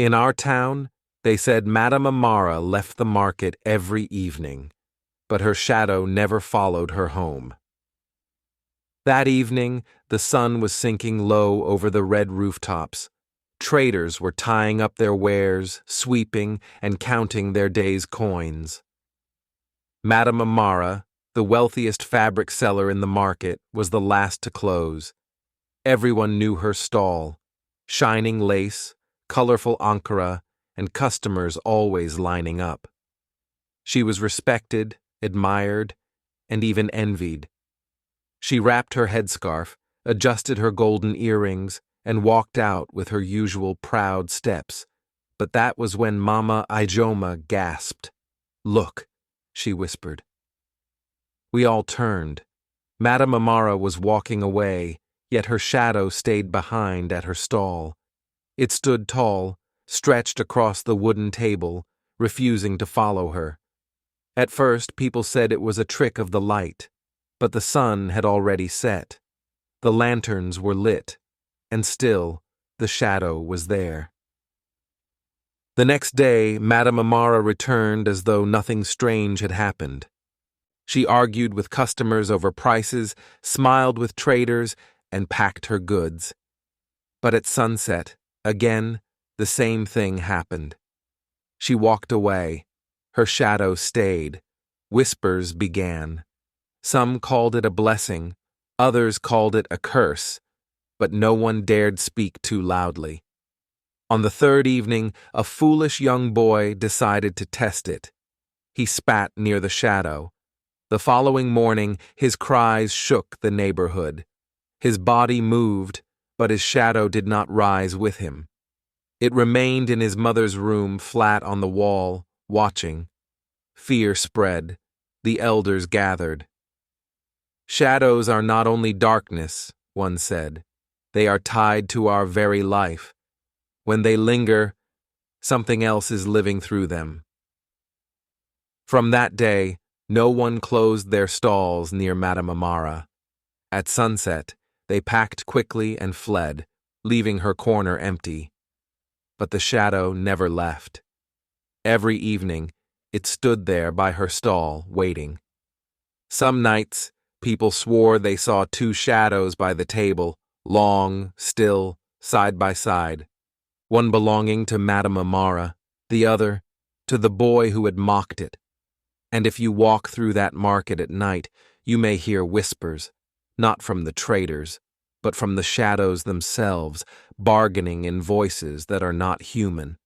In our town, they said Madame Amara left the market every evening, but her shadow never followed her home. That evening, the sun was sinking low over the red rooftops. Traders were tying up their wares, sweeping, and counting their day's coins. Madame Amara, the wealthiest fabric seller in the market, was the last to close. Everyone knew her stall: shining lace, colorful ankara, and customers always lining up. She was respected, admired, and even envied. She wrapped her headscarf, adjusted her golden earrings, and walked out with her usual proud steps. But that was when Mama Ijoma gasped. "Look," she whispered. We all turned. Madame Amara was walking away, yet her shadow stayed behind at her stall. It stood tall, stretched across the wooden table, refusing to follow her. At first, people said it was a trick of the light, but the sun had already set. The lanterns were lit, and still, the shadow was there. The next day, Madame Amara returned as though nothing strange had happened. She argued with customers over prices, smiled with traders, and packed her goods. But at sunset, again, the same thing happened. She walked away. Her shadow stayed. Whispers began. Some called it a blessing, others called it a curse, but no one dared speak too loudly. On the third evening, a foolish young boy decided to test it. He spat near the shadow. The following morning, his cries shook the neighborhood. His body moved, but his shadow did not rise with him. It remained in his mother's room, flat on the wall, watching. Fear spread. The elders gathered. "Shadows are not only darkness," one said. "They are tied to our very life. When they linger, something else is living through them." From that day, no one closed their stalls near Madame Amara. At sunset, they packed quickly and fled, leaving her corner empty. But the shadow never left. Every evening, it stood there by her stall, waiting. Some nights, people swore they saw two shadows by the table, long, still, side by side. One belonging to Madame Amara, the other to the boy who had mocked it. And if you walk through that market at night, you may hear whispers, not from the traders, but from the shadows themselves, bargaining in voices that are not human.